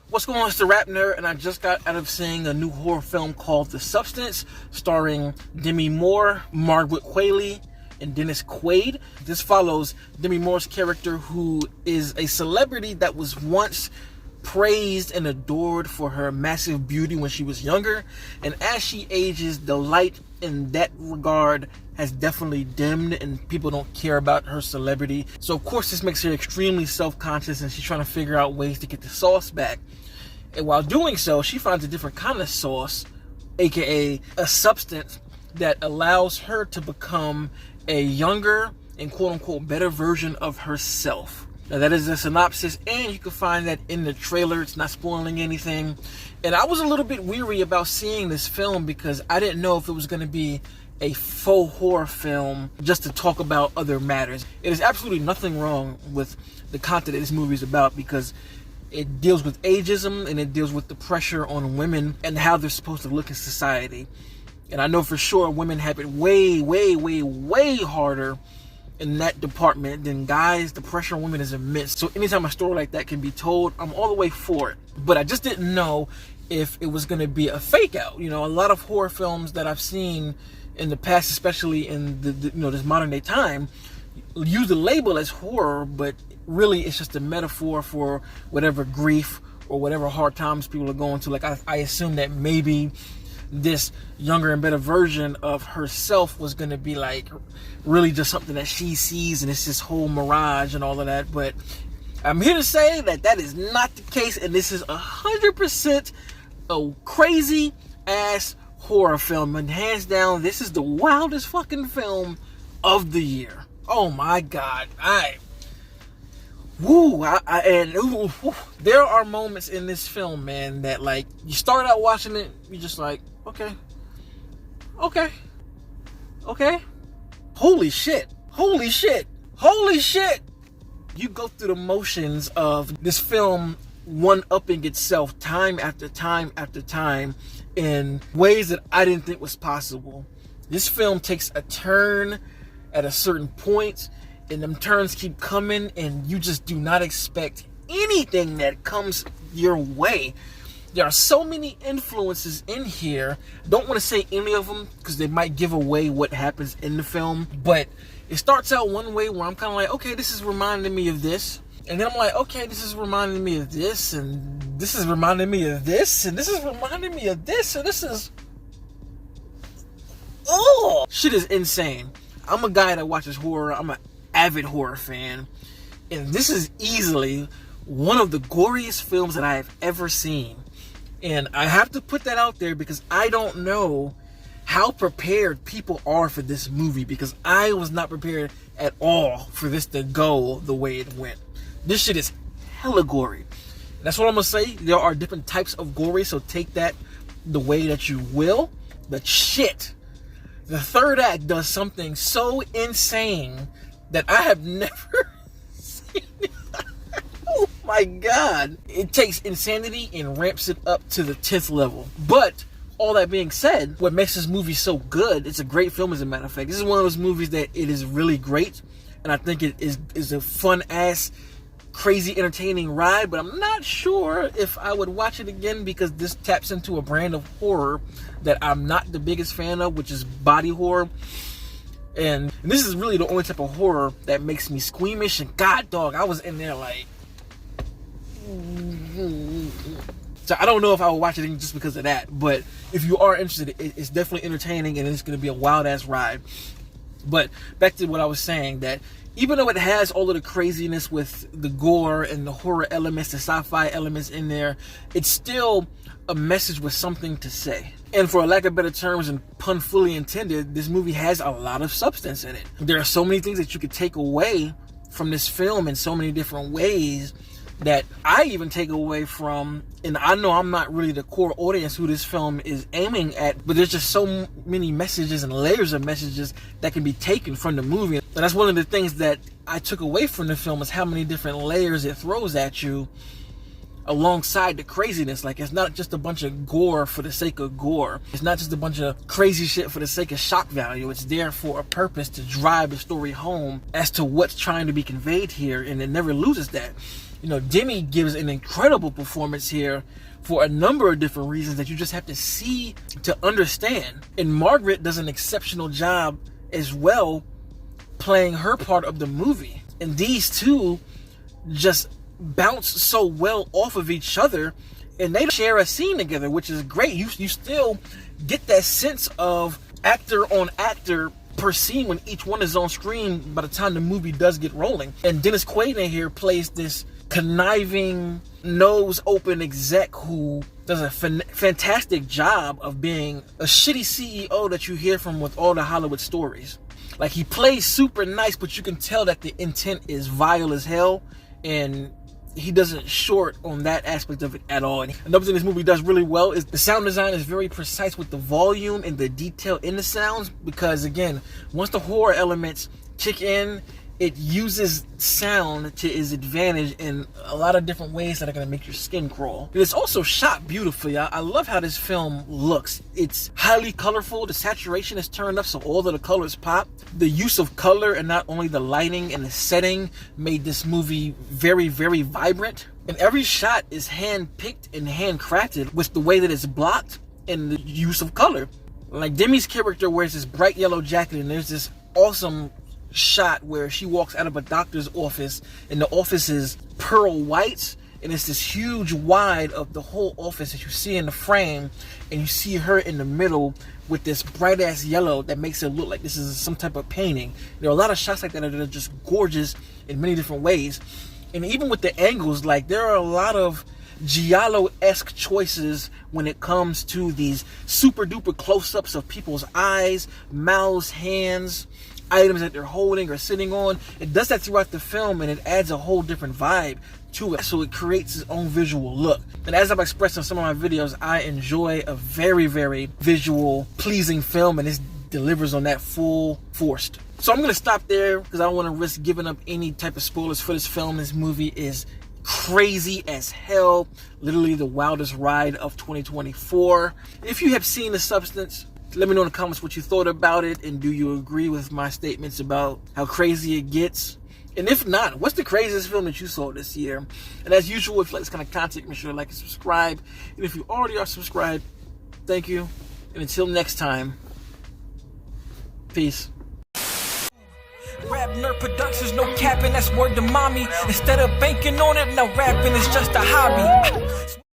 What's going on? It's the RapNerd, and I just got out of seeing a new horror film called The Substance, starring Demi Moore, Margaret Qualley, and Dennis Quaid. This follows Demi Moore's character, who is a celebrity that was once praised and adored for her massive beauty when she was younger, and as she ages, the light in that regard has definitely dimmed and people don't care about her celebrity. So of course this makes her extremely self-conscious, and she's trying to figure out ways to get the sauce back. And while doing so, she finds a different kind of sauce, aka a substance that allows her to become a younger and quote-unquote better version of herself. Now that is a synopsis, and you can find that in the trailer. It's not spoiling anything. And I was a little bit weary about seeing this film because I didn't know if it was going to be a faux horror film just to talk about other matters. It is absolutely nothing wrong with the content that this movie is about, because it deals with ageism and it deals with the pressure on women and how they're supposed to look in society. And I know for sure women have it way, way, way, way harder in that department than guys. The pressure on women is immense. So anytime a story like that can be told, I'm all the way for it. But I just didn't know if it was going to be a fake out. You know, a lot of horror films that I've seen in the past, especially in the this modern day time, use the label as horror, but really it's just a metaphor for whatever grief or whatever hard times people are going through. Like I assume that maybe this younger and better version of herself was going to be like really just something that she sees and it's this whole mirage and all of that. But I'm here to say that that is not the case, and this is 100% a crazy ass horror film, and hands down this is the wildest fucking film of the year. Oh my god. There are moments in this film, man, that like you start out watching it, you're just like, okay, holy shit, you go through the motions of this film one-upping itself time after time after time in ways that I didn't think was possible. This film takes a turn at a certain point, and them turns keep coming, and you just do not expect anything that comes your way. There are so many influences in here. Don't want to say any of them because they might give away what happens in the film, but it starts out one way where I'm kind of like, okay, this is reminding me of this, and then I'm like, okay, this is reminding me of this, and this is reminding me of this, and this is reminding me of this, and this is, oh, shit is insane. I'm a guy that watches horror. I'm an avid horror fan, and this is easily one of the goriest films that I have ever seen. And I have to put that out there because I don't know how prepared people are for this movie, because I was not prepared at all for this to go the way it went. This shit is hella gory. That's what I'm gonna say. There are different types of gory, so take that the way that you will. But shit, the third act does something so insane that I have never seen. Oh my god. It takes insanity and ramps it up to the 10th level. But all that being said, what makes this movie so good, it's a great film as a matter of fact. This is one of those movies that it is really great, and I think it is a fun ass, crazy entertaining ride, but I'm not sure if I would watch it again, because this taps into a brand of horror that I'm not the biggest fan of, which is body horror. And this is really the only type of horror that makes me squeamish, and god dog, I was in there like, so I don't know if I would watch it just because of that. But if you are interested, it's definitely entertaining, and it's going to be a wild ass ride. But back to what I was saying, that even though it has all of the craziness with the gore and the horror elements, the sci-fi elements in there, it's still a message with something to say. And for lack of better terms, and pun fully intended, this movie has a lot of substance in it. There are so many things that you could take away from this film in so many different ways that I even take away from, and I know I'm not really the core audience who this film is aiming at, but there's just so many messages and layers of messages that can be taken from the movie. And that's one of the things that I took away from the film, is how many different layers it throws at you alongside the craziness. Like, it's not just a bunch of gore for the sake of gore. It's not just a bunch of crazy shit for the sake of shock value. It's there for a purpose to drive the story home as to what's trying to be conveyed here, and it never loses that. You know, Demi gives an incredible performance here for a number of different reasons that you just have to see to understand. And Margaret does an exceptional job as well playing her part of the movie. And these two just bounce so well off of each other, and they share a scene together, which is great. You still get that sense of actor on actor per scene when each one is on screen by the time the movie does get rolling. And Dennis Quaid in here plays this conniving, nose open exec who does a fantastic job of being a shitty CEO that you hear from with all the Hollywood stories. Like, he plays super nice, but you can tell that the intent is vile as hell, and he doesn't short on that aspect of it at all. And another thing this movie does really well is the sound design is very precise with the volume and the detail in the sounds, because again, once the horror elements kick in, it uses sound to its advantage in a lot of different ways that are going to make your skin crawl. It's also shot beautifully. I love how this film looks. It's highly colorful. The saturation is turned up so all of the colors pop. The use of color and not only the lighting and the setting made this movie very, very vibrant. And every shot is hand-picked and handcrafted with the way that it's blocked and the use of color. Like, Demi's character wears this bright yellow jacket, and there's this awesome shot where she walks out of a doctor's office and the office is pearl white, and it's this huge wide of the whole office that you see in the frame, and you see her in the middle with this bright ass yellow that makes it look like this is some type of painting. There are a lot of shots like that that are just gorgeous in many different ways. And even with the angles, like, there are a lot of Giallo-esque choices when it comes to these super duper close-ups of people's eyes, mouths, hands, items that they're holding or sitting on. It does that throughout the film, and it adds a whole different vibe to it, so it creates its own visual look. And as I've expressed in some of my videos, I enjoy a very, very visual pleasing film, and this delivers on that full forced. So I'm going to stop there because I don't want to risk giving up any type of spoilers for this film. This movie is crazy as hell, literally the wildest ride of 2024. If you have seen The Substance, let me know in the comments what you thought about it, and do you agree with my statements about how crazy it gets? And if not, what's the craziest film that you saw this year? And as usual, if you like this kind of content, make sure to like and subscribe. And if you already are subscribed, thank you. And until next time, peace. RapNerd Productions, no capping, that's word to mommy. Instead of banking on it, now rapping is just a hobby.